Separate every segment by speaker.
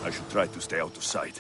Speaker 1: I should try to stay out of sight.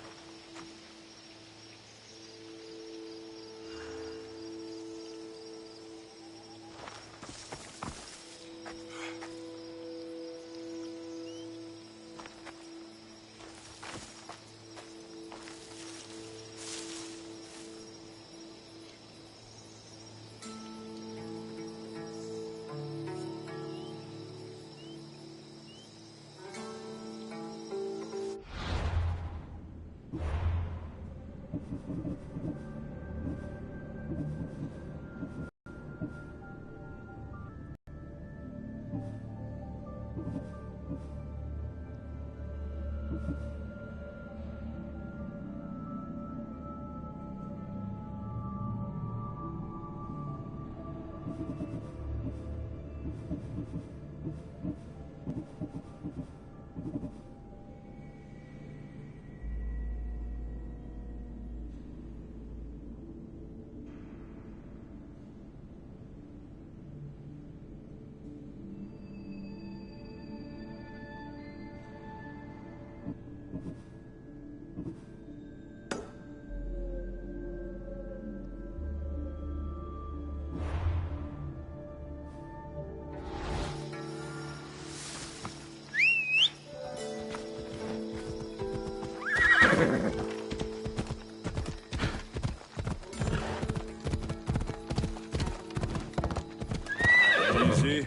Speaker 1: Easy.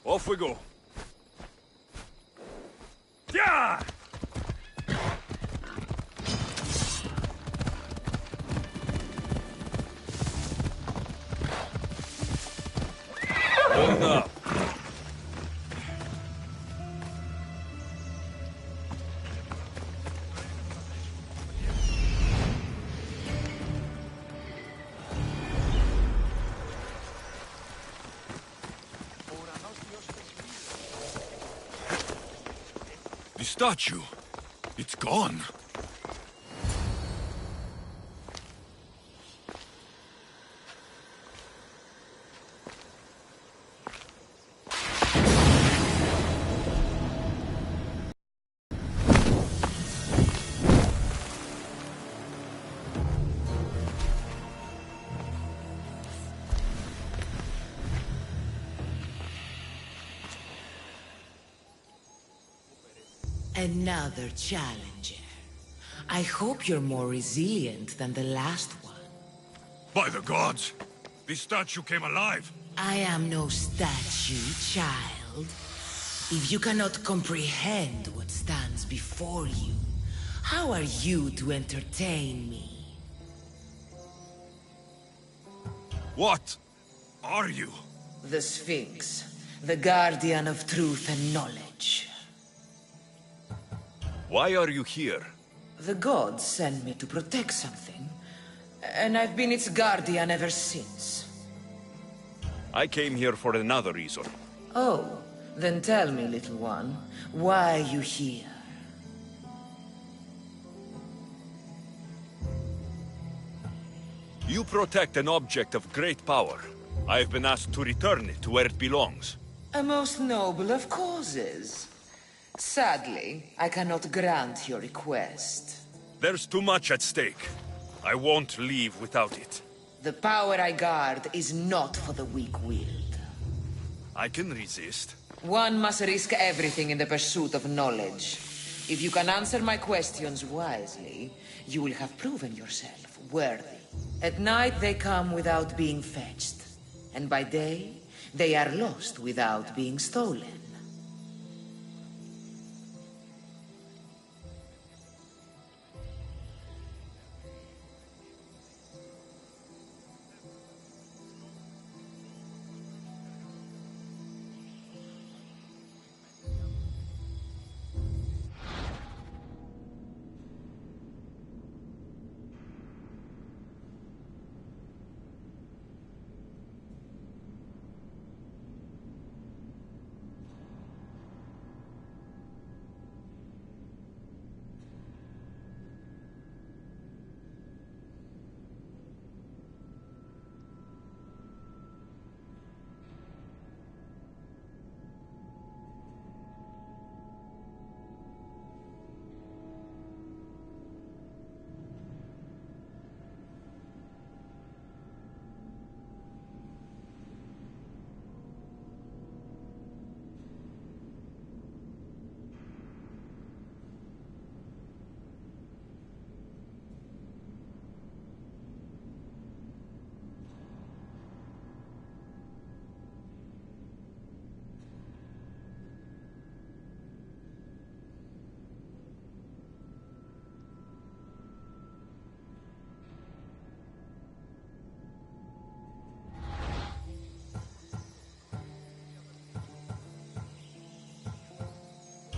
Speaker 1: Off we go. Yeah! Hold up. The statue. It's gone.
Speaker 2: Another challenger. I hope you're more resilient than the last one.
Speaker 1: By the gods! This statue came alive!
Speaker 2: I am no statue, child. If you cannot comprehend what stands before you, how are you to entertain me?
Speaker 1: What are you?
Speaker 2: The Sphinx, the guardian of truth and knowledge.
Speaker 1: Why are you here?
Speaker 2: The gods sent me to protect something, and I've been its guardian ever since.
Speaker 1: I came here for another reason.
Speaker 2: Oh, then tell me, little one, why are you here?
Speaker 1: You protect an object of great power. I have been asked to return it to where it belongs.
Speaker 2: A most noble of causes. Sadly, I cannot grant your request.
Speaker 1: There's too much at stake. I won't leave without it.
Speaker 2: The power I guard is not for the weak-willed.
Speaker 1: I can resist.
Speaker 2: One must risk everything in the pursuit of knowledge. If you can answer my questions wisely, you will have proven yourself worthy. At night they come without being fetched, and by day they are lost without being stolen.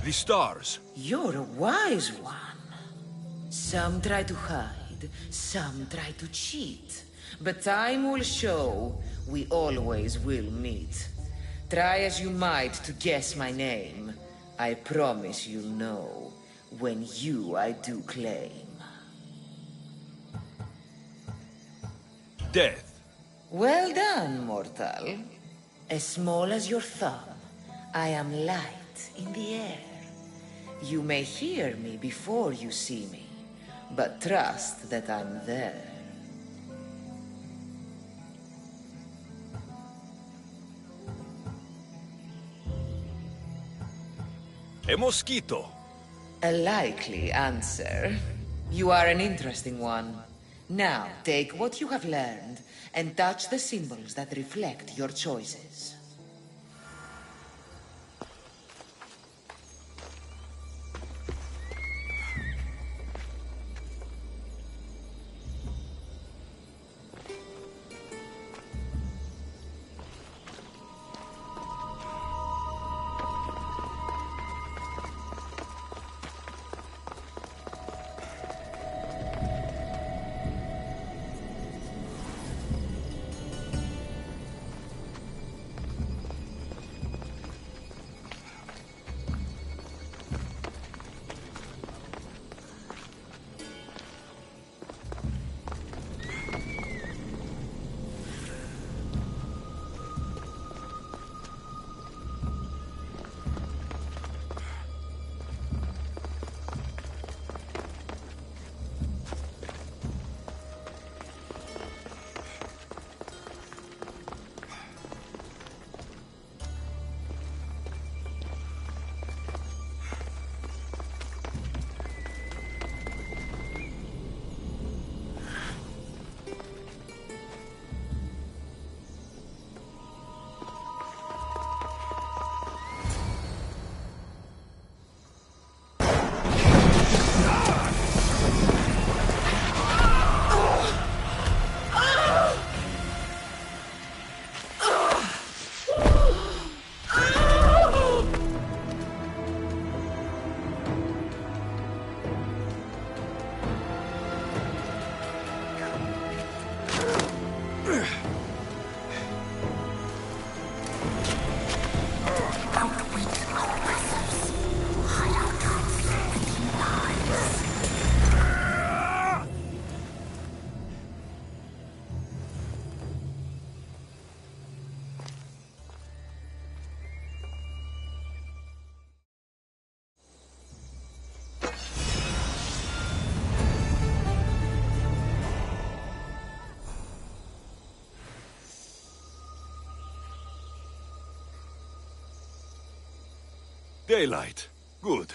Speaker 1: The stars.
Speaker 2: You're a wise one. Some try to hide, some try to cheat. But time will show we always will meet. Try as you might to guess my name. I promise you'll know when you I do claim.
Speaker 1: Death.
Speaker 2: Well done, mortal. As small as your thumb, I am light in the air. You may hear me before you see me, but trust that I'm there.
Speaker 1: A mosquito.
Speaker 2: A likely answer. You are an interesting one. Now, take what you have learned and touch the symbols that reflect your choices.
Speaker 1: Daylight. Good.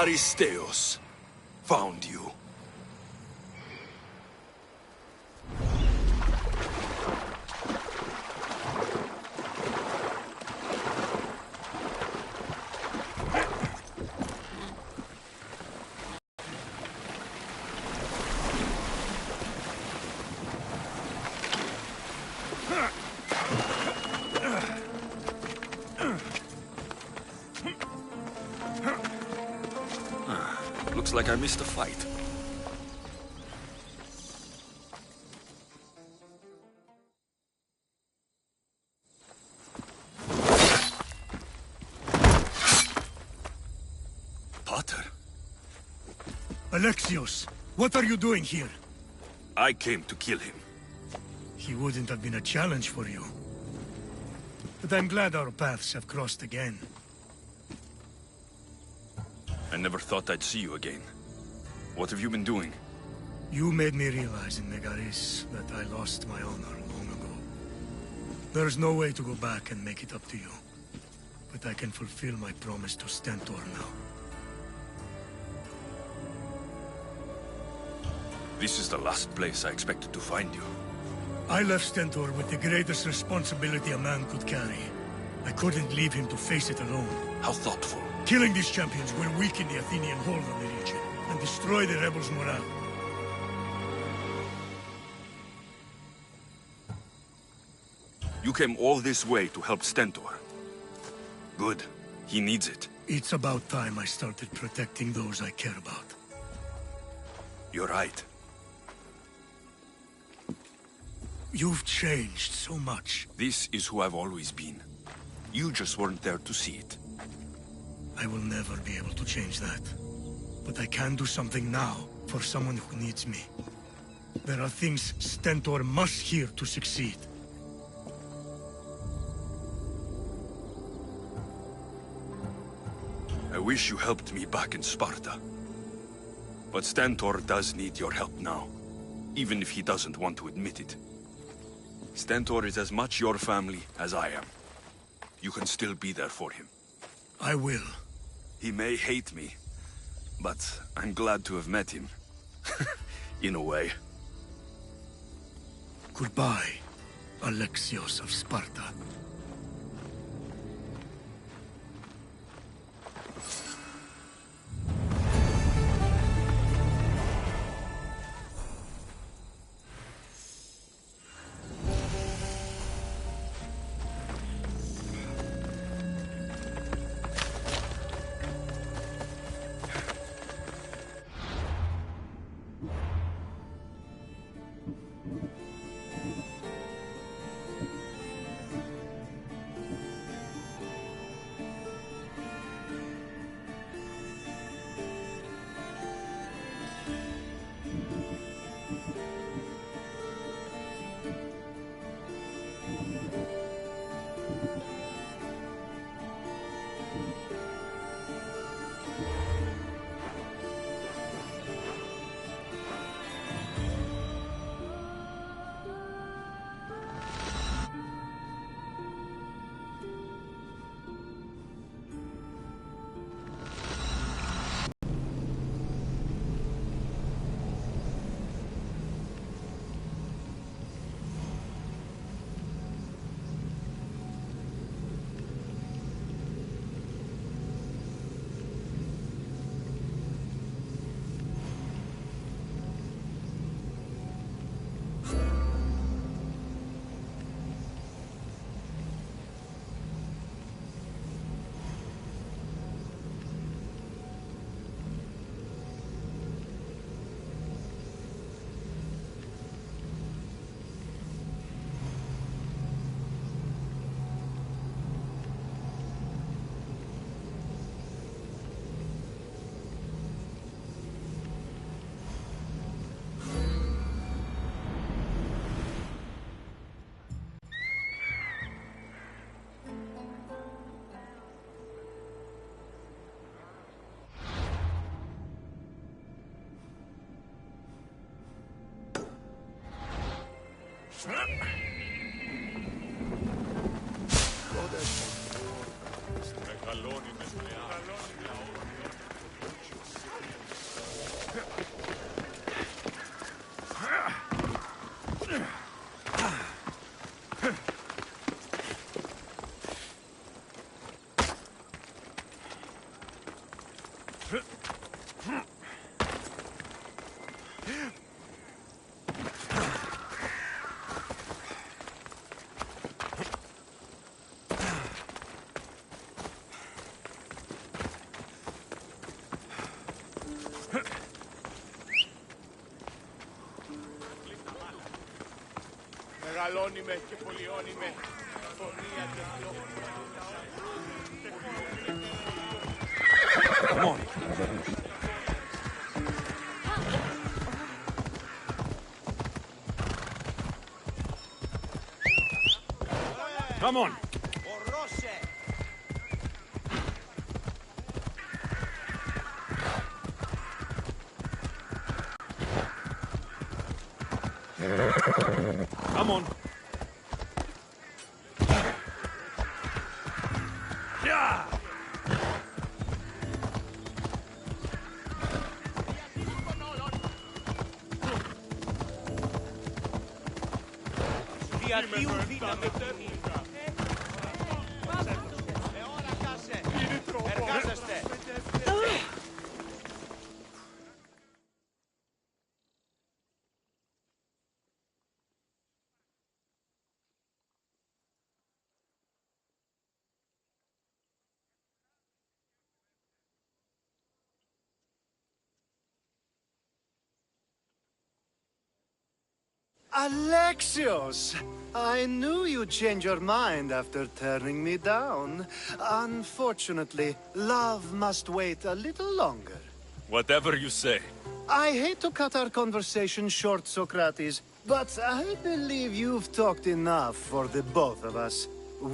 Speaker 1: Aristeos found you. Looks like I missed a fight. Potter?
Speaker 3: Alexios, what are you doing here?
Speaker 1: I came to kill him.
Speaker 3: He wouldn't have been a challenge for you. But I'm glad our paths have crossed again.
Speaker 1: I never thought I'd see you again. What have you been doing?
Speaker 3: You made me realize in Megaris that I lost my honor long ago. There's no way to go back and make it up to you. But I can fulfill my promise to Stentor now.
Speaker 1: This is the last place I expected to find you.
Speaker 3: I left Stentor with the greatest responsibility a man could carry. I couldn't leave him to face it alone.
Speaker 1: How thoughtful.
Speaker 3: Killing these champions will weaken the Athenian hold on the region, and destroy the rebels' morale.
Speaker 1: You came all this way to help Stentor. Good. He needs it.
Speaker 3: It's about time I started protecting those I care about.
Speaker 1: You're right.
Speaker 3: You've changed so much.
Speaker 1: This is who I've always been. You just weren't there to see it.
Speaker 3: I will never be able to change that. But I can do something now for someone who needs me. There are things Stentor must hear to succeed.
Speaker 1: I wish you helped me back in Sparta. But Stentor does need your help now, even if he doesn't want to admit it. Stentor is as much your family as I am. You can still be there for him.
Speaker 3: I will.
Speaker 1: He may hate me, but I'm glad to have met him. In a way.
Speaker 3: Goodbye, Alexios of Sparta.
Speaker 4: Μεγαλώνει με και πολιώνει με. Φωνή αντεχθιόφωνη.
Speaker 1: Come on. Come on.
Speaker 4: Ορώσε!
Speaker 1: Come on. Yeah.
Speaker 4: Διαδίουν δύναμη. Εώρα κάσε. Εργάζεστε.
Speaker 5: Alexios! I knew you'd change your mind after turning me down. Unfortunately, love must wait a little longer.
Speaker 1: Whatever you say.
Speaker 5: I hate to cut our conversation short, Socrates, but I believe you've talked enough for the both of us.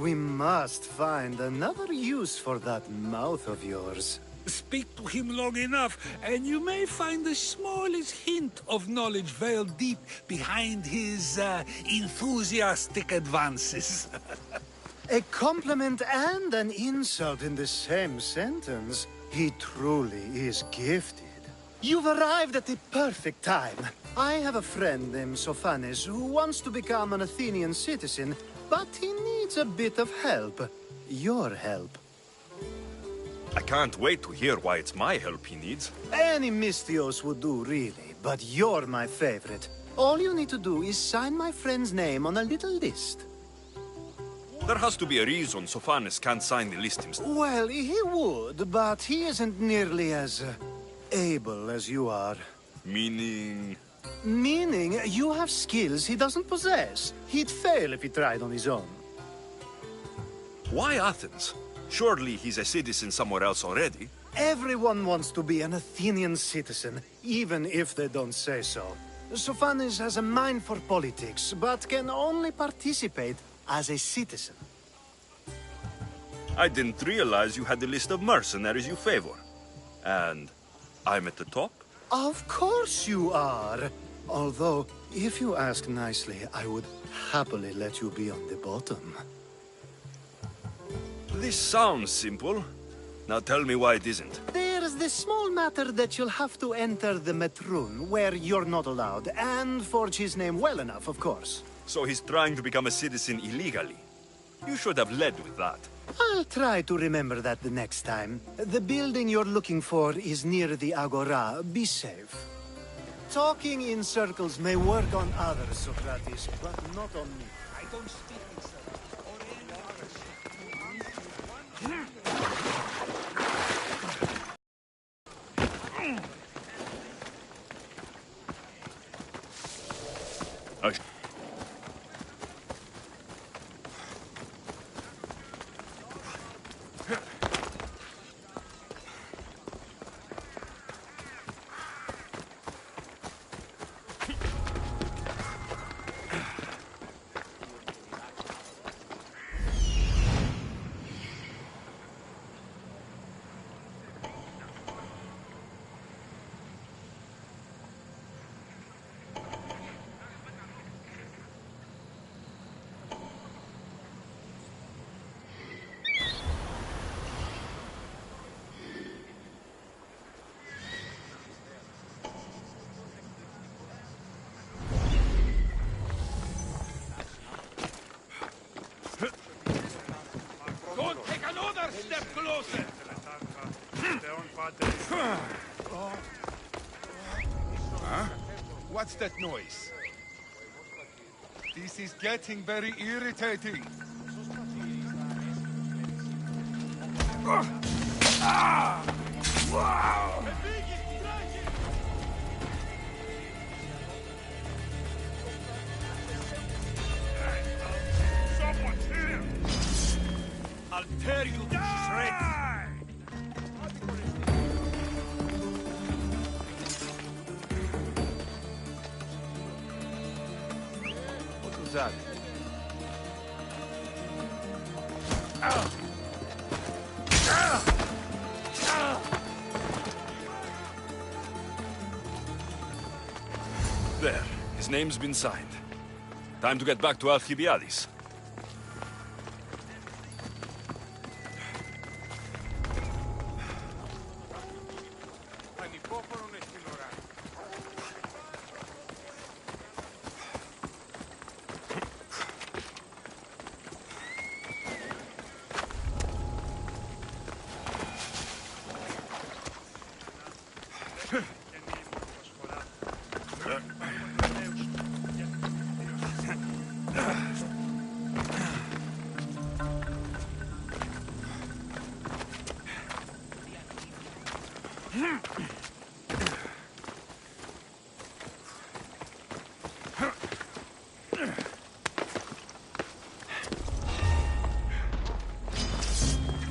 Speaker 5: We must find another use for that mouth of yours.
Speaker 6: Speak to him long enough, and you may find the smallest hint of knowledge veiled deep behind his enthusiastic advances.
Speaker 5: A compliment and an insult in the same sentence. He truly is gifted. You've arrived at the perfect time. I have a friend named Sophanes who wants to become an Athenian citizen, but he needs a bit of help. Your help.
Speaker 1: I can't wait to hear why it's my help he needs.
Speaker 5: Any Misthios would do, really, but you're my favorite. All you need to do is sign my friend's name on a little list.
Speaker 1: There has to be a reason Sophanes can't sign the list himself.
Speaker 5: Well, he would, but he isn't nearly as able as you are.
Speaker 1: Meaning...
Speaker 5: Meaning, you have skills he doesn't possess. He'd fail if he tried on his own.
Speaker 1: Why Athens? Surely he's a citizen somewhere else already.
Speaker 5: Everyone wants to be an Athenian citizen, even if they don't say so. Sophanes has a mind for politics, but can only participate as a citizen.
Speaker 1: I didn't realize you had a list of mercenaries you favor. And I'm at the top?
Speaker 5: Of course you are. Although, if you ask nicely, I would happily let you be on the bottom.
Speaker 1: This sounds simple. Now tell me why it isn't.
Speaker 5: There's the small matter that you'll have to enter the Metroon, where you're not allowed, and forge his name well enough, of course.
Speaker 1: So he's trying to become a citizen illegally. You should have led with that.
Speaker 5: I'll try to remember that the next time. The building you're looking for is near the Agora. Be safe. Talking in circles may work on others, Socrates, but not on me.
Speaker 6: I don't speak in circles or any others.
Speaker 7: What's that noise? This is getting very irritating.
Speaker 6: Wow!
Speaker 4: Someone's here!
Speaker 6: I'll tear you to shreds!
Speaker 7: What was that?
Speaker 1: There. His name's been signed. Time to get back to Alcibiades.
Speaker 4: Ανυπόφορον στην ώρα.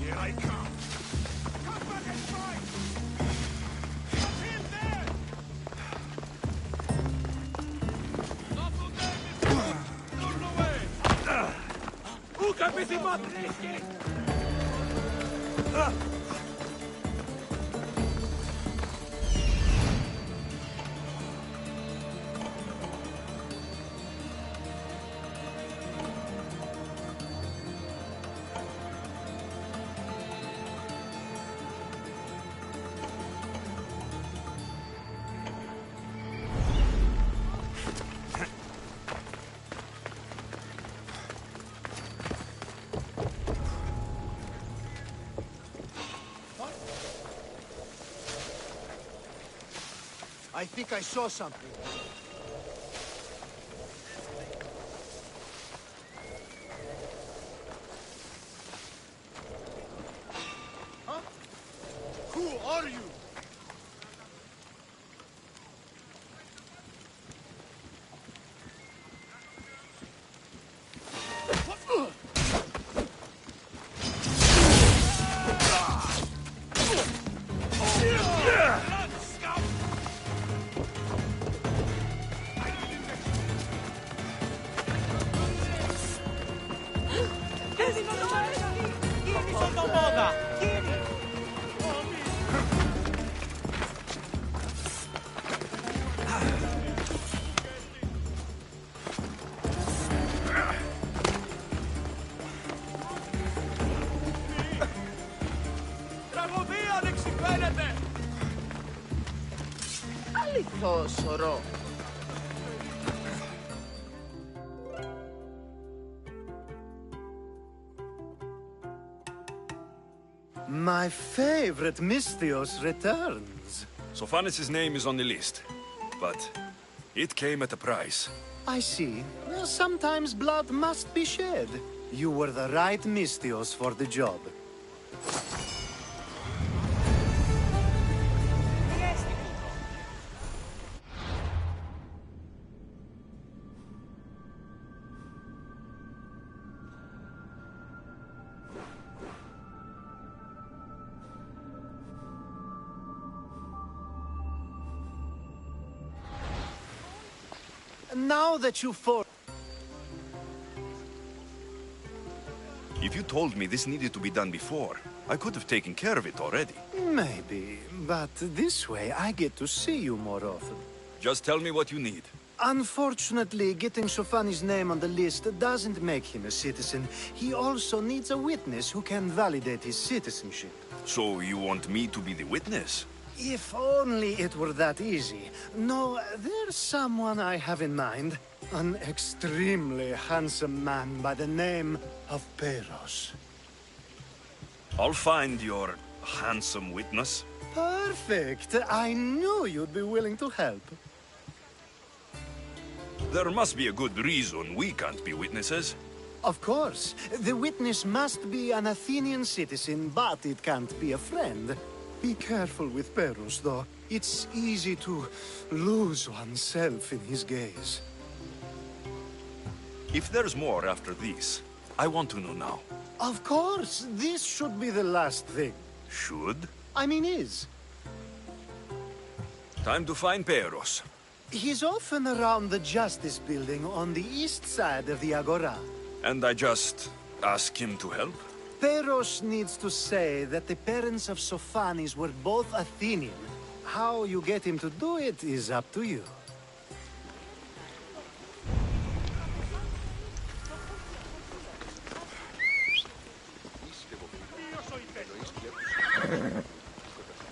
Speaker 6: Here I come!
Speaker 4: Come back and fight! Got him there! Nothing there, Mr. Turn away!
Speaker 6: Who can be the Matriski?
Speaker 5: I think I saw something. Huh? Who are you?
Speaker 4: Τραγωδία δεξιφαίνεται!
Speaker 2: Αληθώς, σωρό.
Speaker 5: My favorite Misthios returns.
Speaker 1: Sophanis' name is on the list, but it came at a price.
Speaker 5: I see. Well, sometimes blood must be shed. You were the right Misthios for the job. Now that you for...
Speaker 1: If you told me this needed to be done before, I could have taken care of it already.
Speaker 5: Maybe, but this way I get to see you more often.
Speaker 1: Just tell me what you need.
Speaker 5: Unfortunately, getting Shofani's name on the list doesn't make him a citizen. He also needs a witness who can validate his citizenship.
Speaker 1: So you want me to be the witness?
Speaker 5: If only it were that easy. No, there's someone I have in mind. An extremely handsome man by the name of Peros.
Speaker 1: I'll find your handsome witness.
Speaker 5: Perfect. I knew you'd be willing to help.
Speaker 1: There must be a good reason we can't be witnesses.
Speaker 5: Of course. The witness must be an Athenian citizen, but it can't be a friend. Be careful with Perus, though. It's easy to lose oneself in his gaze.
Speaker 1: If there's more after this, I want to know now.
Speaker 5: Of course, this should be the last thing.
Speaker 1: Should?
Speaker 5: I mean, is.
Speaker 1: Time to find Peros.
Speaker 5: He's often around the Justice Building on the east side of the Agora.
Speaker 1: And I just ask him to help?
Speaker 5: Peros needs to say that the parents of Sophanis were both Athenian. How you get him to do it is up to you.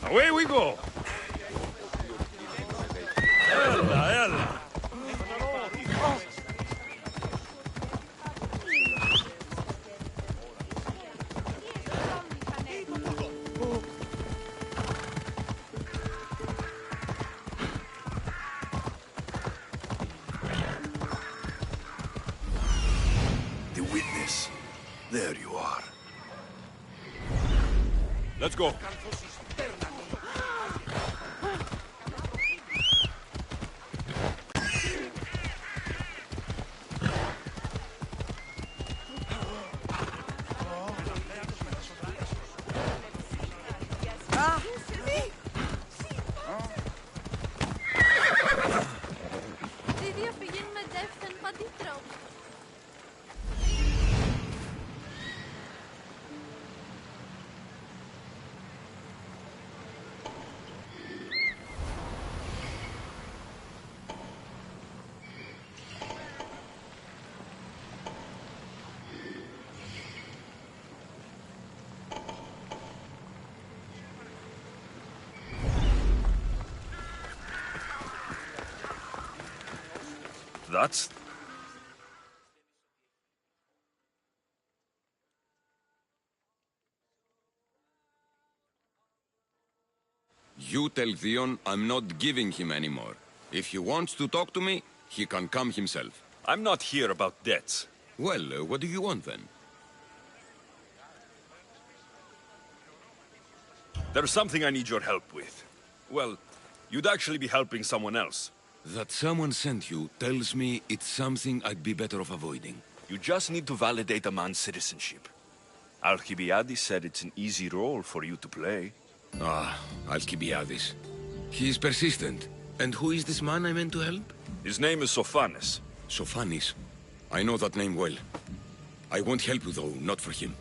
Speaker 1: Away we go! Ella, ella! The witness. There you are. Let's go. That's...
Speaker 8: You tell Theon I'm not giving him anymore. If he wants to talk to me, he can come himself.
Speaker 1: I'm not here about debts.
Speaker 8: Well, what do you want then?
Speaker 1: There's something I need your help with. Well, you'd actually be helping someone else.
Speaker 8: That someone sent you tells me it's something I'd be better off avoiding.
Speaker 1: You just need to validate a man's citizenship. Alcibiades said it's an easy role for you to play.
Speaker 8: Ah, Alcibiades. He's persistent. And who is this man I meant to help?
Speaker 1: His name is Sophanis.
Speaker 8: Sophanis. I know that name well. I won't help you though, not for him.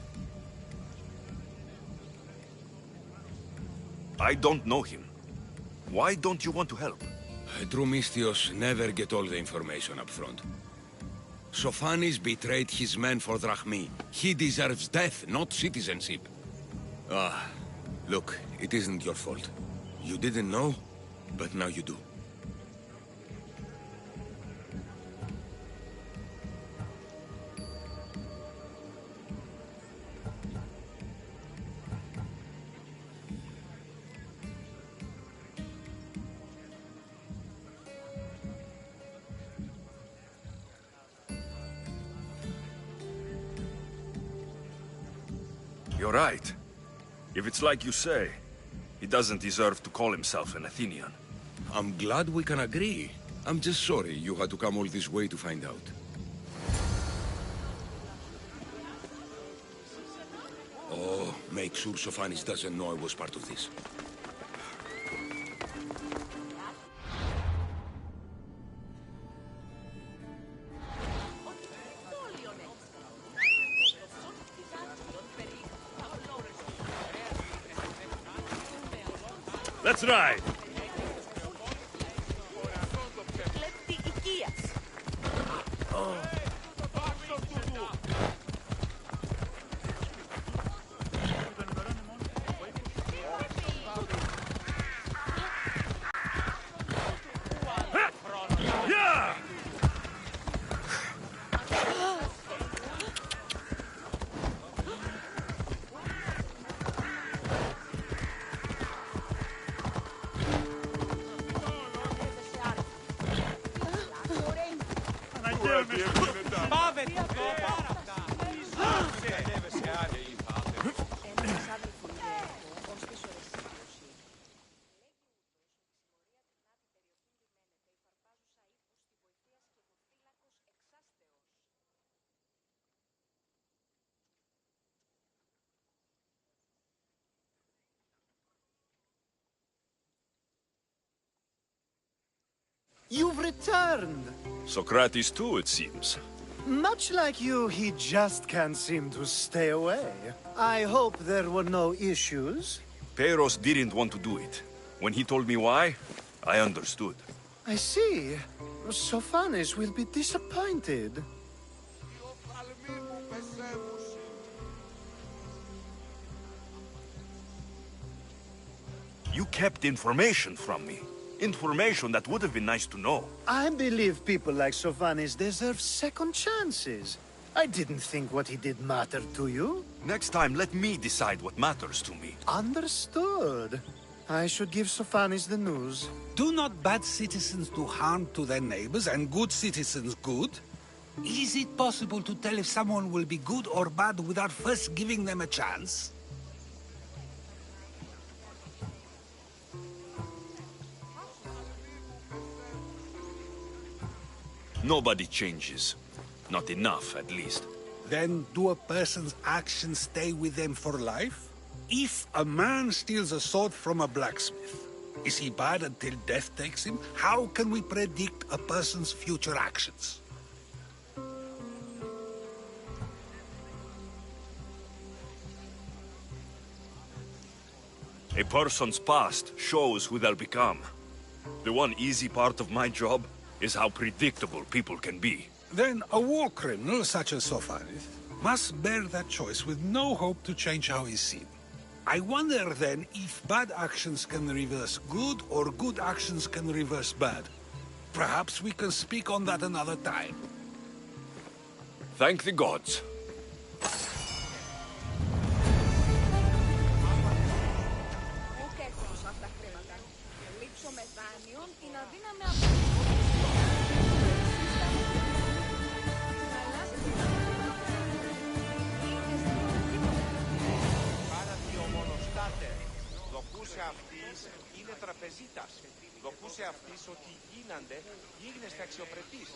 Speaker 1: I don't know him. Why don't you want to help?
Speaker 8: Drumistios never get all the information up front. Sophanis betrayed his men for Drachmi. He deserves death, not citizenship. Ah, look, it isn't your fault. You didn't know, but now you do.
Speaker 1: You're right. If it's like you say, he doesn't deserve to call himself an Athenian.
Speaker 8: I'm glad we can agree. I'm just sorry you had to come all this way to find out. Oh, make sure Sophanis doesn't know I was part of this.
Speaker 1: Let's ride!
Speaker 4: Πάμε το
Speaker 5: You've returned!
Speaker 1: Socrates too, it seems.
Speaker 5: Much like you, he just can't seem to stay away. I hope there were no issues.
Speaker 1: Peros didn't want to do it. When he told me why, I understood.
Speaker 5: I see. Sophanis will be disappointed.
Speaker 1: You kept information from me. Information that would have been nice to know.
Speaker 5: I believe people like Sophanis deserve second chances. I didn't think what he did mattered to you.
Speaker 1: Next time, let me decide what matters to me.
Speaker 5: Understood. I should give Sophanis the news.
Speaker 6: Do not bad citizens do harm to their neighbors and good citizens good? Is it possible to tell if someone will be good or bad without first giving them a chance?
Speaker 1: Nobody changes. Not enough, at least.
Speaker 6: Then do a person's actions stay with them for life? If a man steals a sword from a blacksmith, is he bad until death takes him? How can we predict a person's future actions?
Speaker 1: A person's past shows who they'll become. The one easy part of my job is how predictable people can be.
Speaker 6: Then a war criminal such as Sophanis must bear that choice with no hope to change how he's seen. I wonder then if bad actions can reverse good or good actions can reverse bad. Perhaps we can speak on that another time.
Speaker 1: Thank the gods.
Speaker 4: Είναι τραπεζίτας. Δοκούσε αυτής ότι γίνεστε αξιοπρεπείς.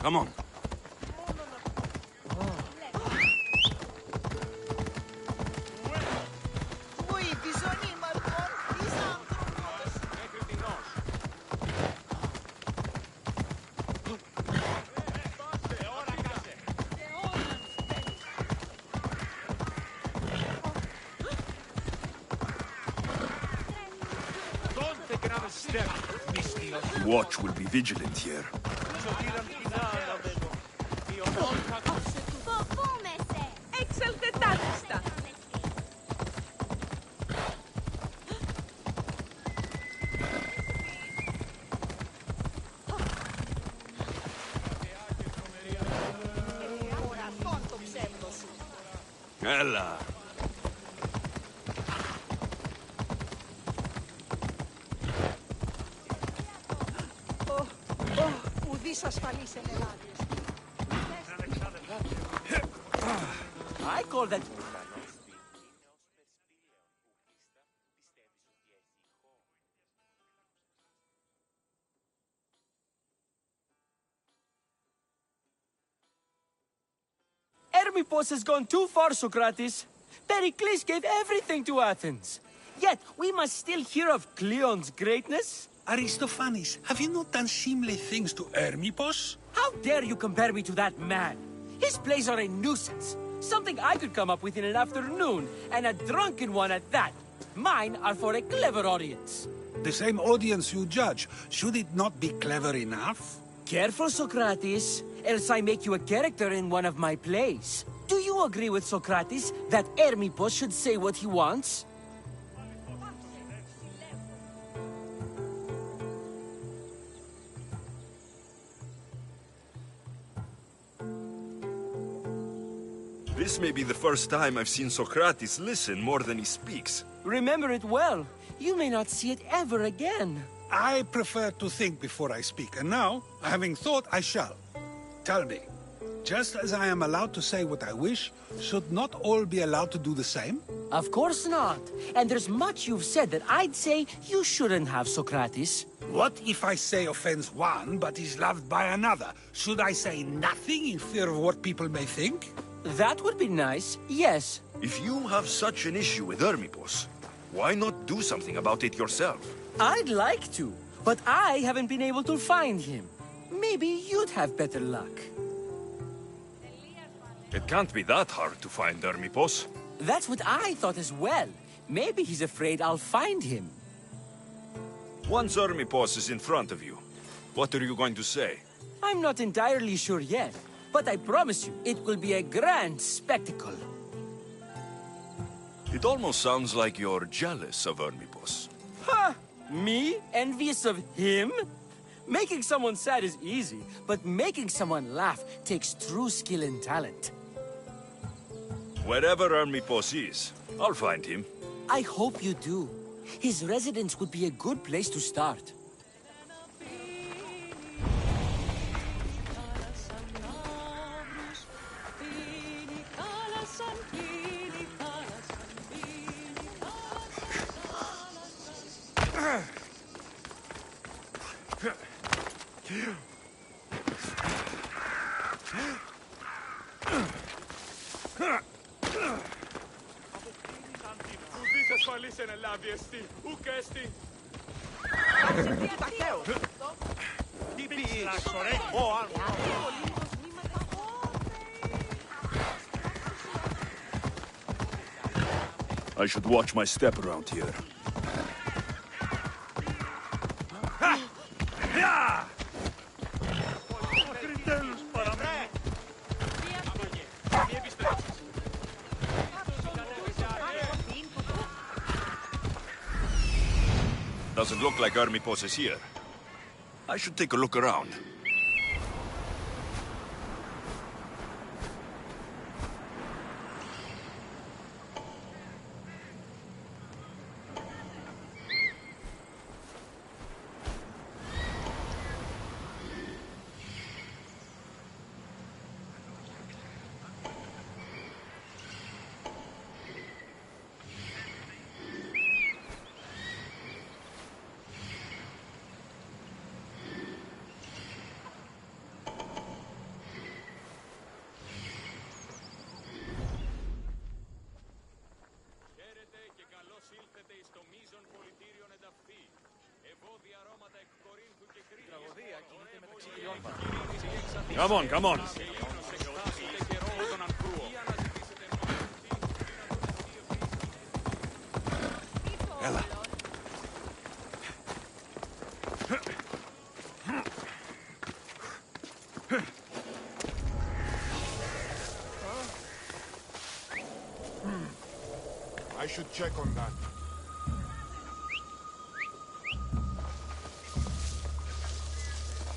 Speaker 1: Come on. Watch will be vigilant here. Έλα.
Speaker 9: Ουδής ασφαλής εν Ελλάδης.
Speaker 4: I call that...
Speaker 10: Hermippos has gone too far, Socrates. Pericles gave everything to Athens. Yet, we must still hear of Cleon's greatness.
Speaker 6: Aristophanes, have you not done seemly things to Hermippos?
Speaker 10: How dare you compare me to that man? His plays are a nuisance. Something I could come up with in an afternoon, and a drunken one at that. Mine are for a clever audience.
Speaker 6: The same audience you judge, should it not be clever enough?
Speaker 10: Careful, Socrates, else I make you a character in one of my plays. Do you agree with Socrates that Hermippos should say what he wants?
Speaker 1: This may be the first time I've seen Socrates listen more than he speaks.
Speaker 10: Remember it well. You may not see it ever again.
Speaker 6: I prefer to think before I speak, and now, having thought, I shall. Tell me, just as I am allowed to say what I wish, should not all be allowed to do the same?
Speaker 10: Of course not. And there's much you've said that I'd say you shouldn't have, Socrates.
Speaker 6: What if I say offends one, but is loved by another? Should I say nothing in fear of what people may think?
Speaker 10: That would be nice, yes.
Speaker 1: If you have such an issue with Hermippos, why not do something about it yourself?
Speaker 10: I'd like to, but I haven't been able to find him. Maybe you'd have better luck.
Speaker 1: It can't be that hard to find Hermippos.
Speaker 10: That's what I thought as well. Maybe he's afraid I'll find him.
Speaker 1: Once Hermippos is in front of you, what are you going to say?
Speaker 10: I'm not entirely sure yet, but I promise you, it will be a grand spectacle.
Speaker 1: It almost sounds like you're jealous of Hermippos.
Speaker 10: Ha! Me? Envious of him? Making someone sad is easy, but making someone laugh takes true skill and talent.
Speaker 1: Wherever Hermippos is, I'll find him.
Speaker 10: I hope you do. His residence would be a good place to start.
Speaker 1: I should watch my step around here. Doesn't look like Hermippos is here. I should take a look around. Come on, come on.
Speaker 8: Έλα.
Speaker 7: I should check on that.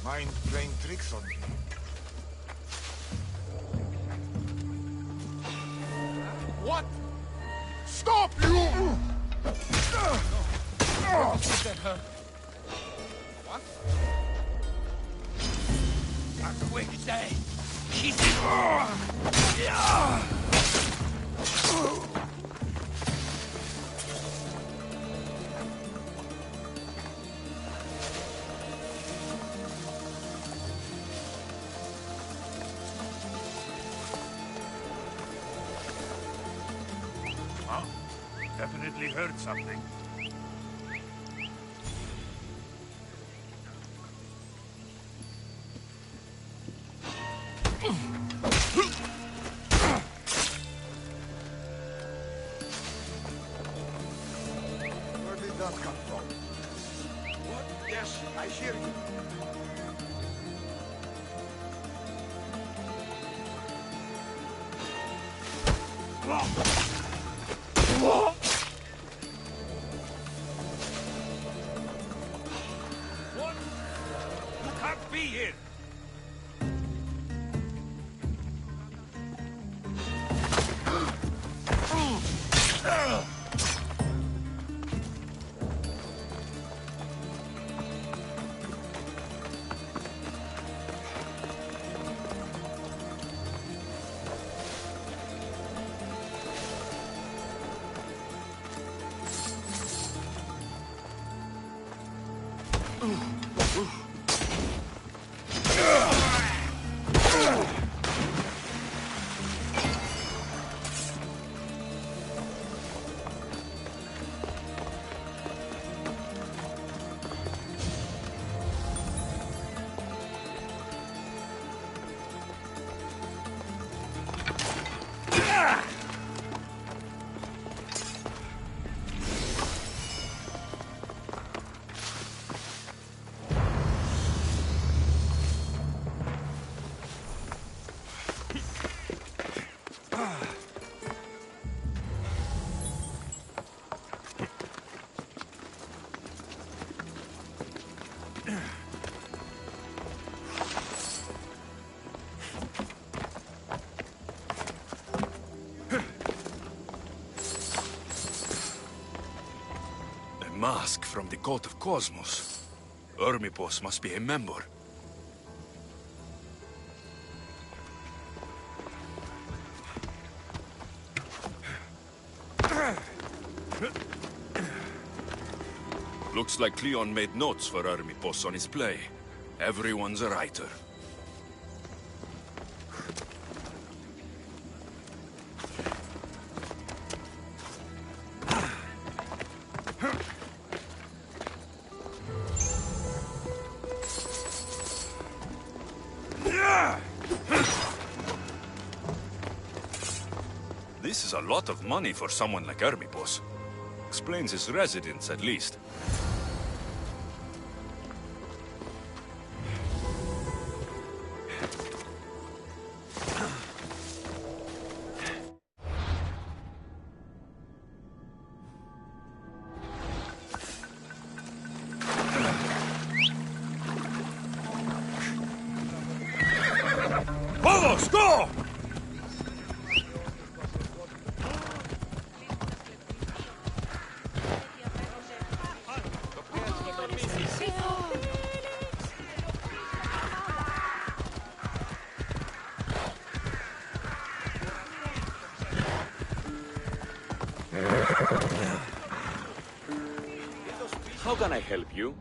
Speaker 7: Mind playing tricks on me? What? Stop, you! What?
Speaker 10: A quick day.
Speaker 7: Definitely heard something. Where did that come from? What? Yes, I hear you.
Speaker 1: What? You can't be here! Mask from the Cult of Cosmos. Ermipos must be a member. Looks like Cleon made notes for Ermipos on his play. Everyone's a writer. This is a lot of money for someone like Ermipos. Explains his residence, at least. Vamos, go!
Speaker 11: How can I help you?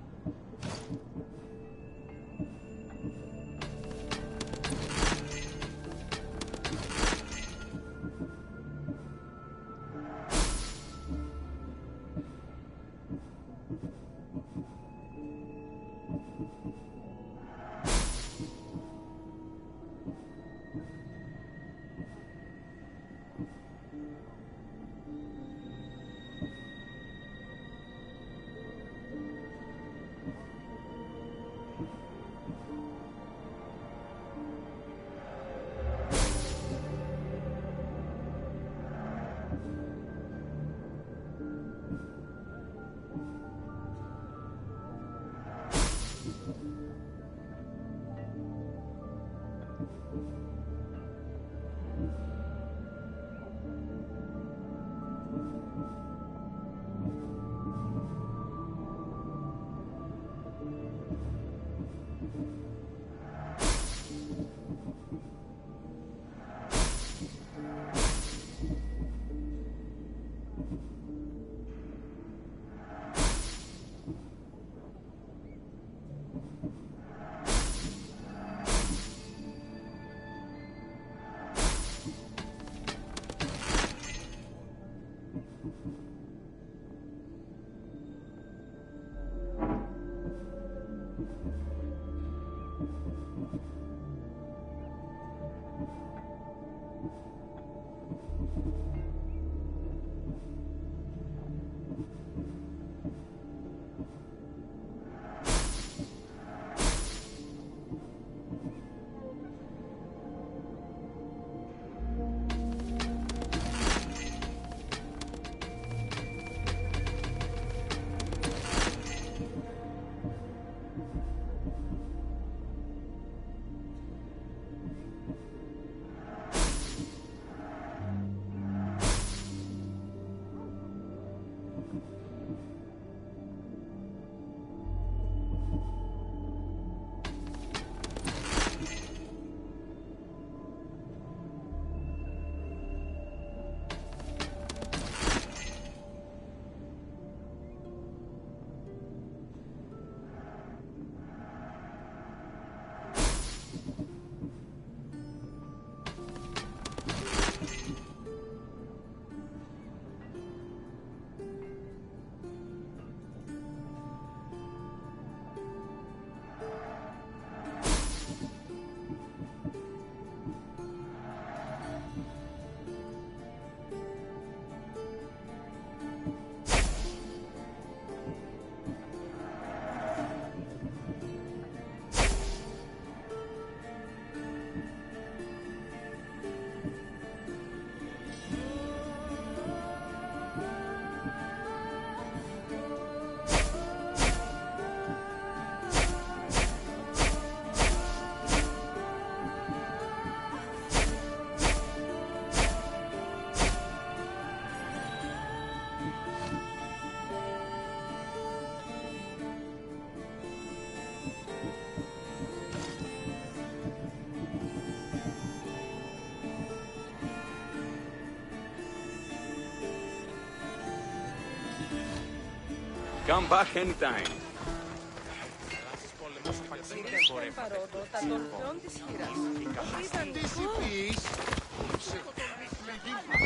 Speaker 11: Come back anytime.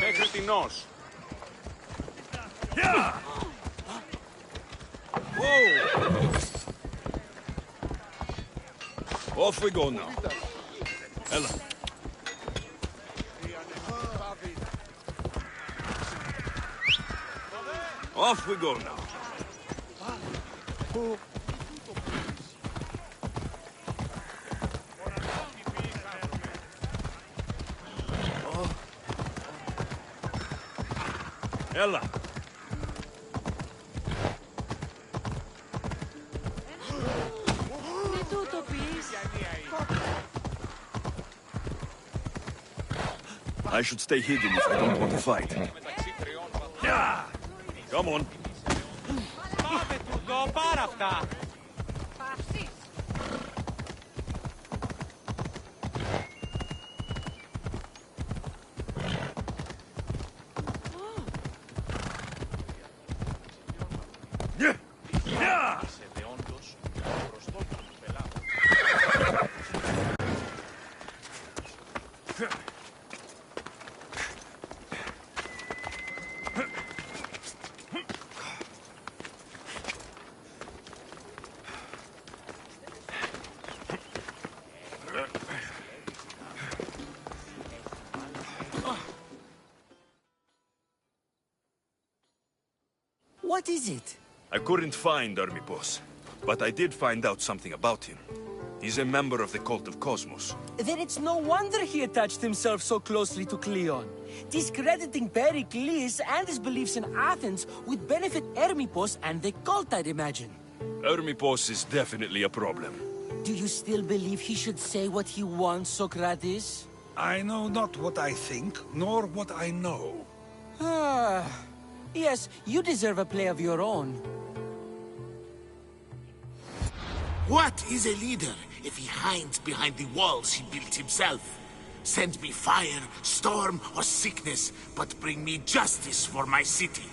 Speaker 11: Μέχρι τινός.
Speaker 1: Off we go now. Ella. Off we go now. Ella. I should stay hidden if I don't want to fight. Yeah! Come on.
Speaker 10: Πάμε του δω πάρα αυτά. What is it?
Speaker 1: I couldn't find Ermipos, but I did find out something about him. He's a member of the Cult of Cosmos.
Speaker 10: Then it's no wonder he attached himself so closely to Cleon. Discrediting Pericles and his beliefs in Athens would benefit Hermippos and the cult, I'd imagine.
Speaker 1: Hermippos is definitely a problem.
Speaker 10: Do you still believe he should say what he wants, Socrates?
Speaker 6: I know not what I think, nor what I know.
Speaker 10: Ah, yes, you deserve a play of your own.
Speaker 12: What is a leader if he hides behind the walls he built himself? Send me fire, storm, or sickness, but bring me justice for my city.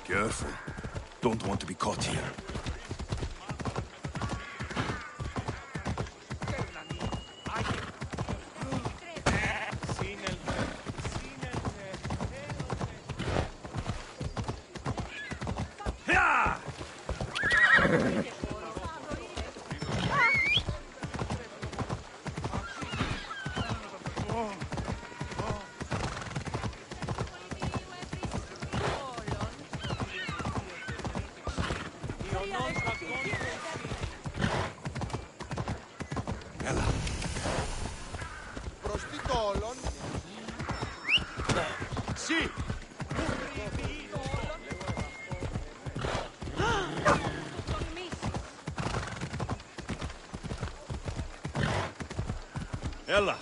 Speaker 1: Careful. Don't want to be caught here. Ella.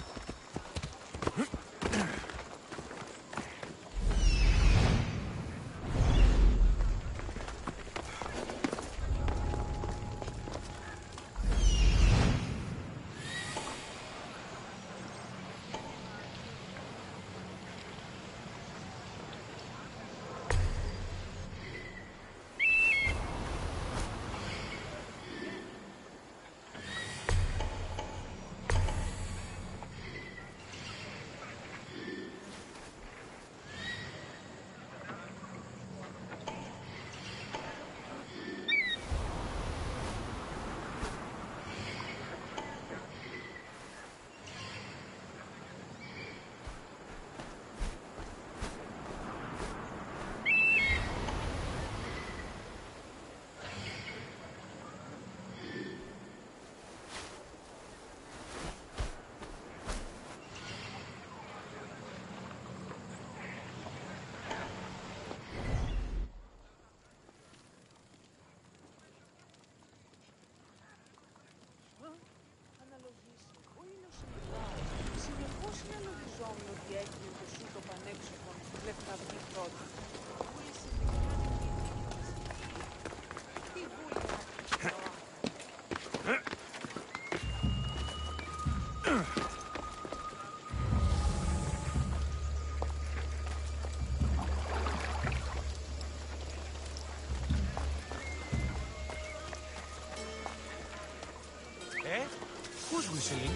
Speaker 10: Who's whistling?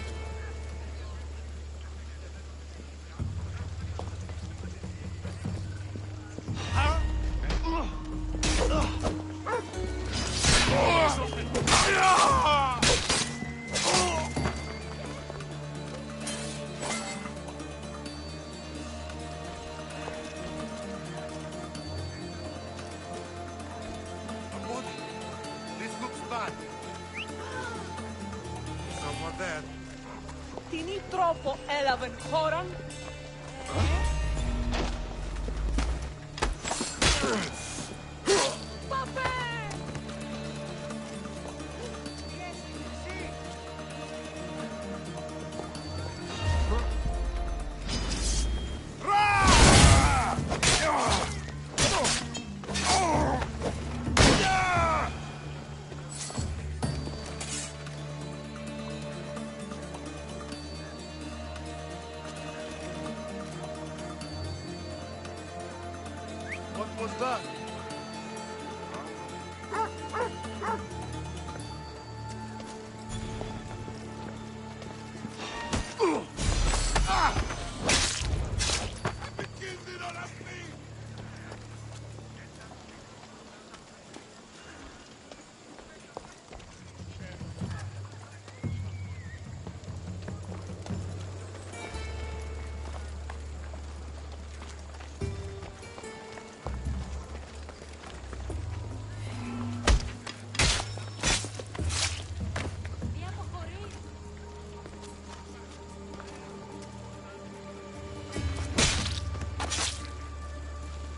Speaker 7: This looks bad. Someone there.
Speaker 9: Τι τρόπο έλαβεν χώραν.
Speaker 7: What was that?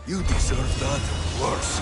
Speaker 1: You deserve that worse.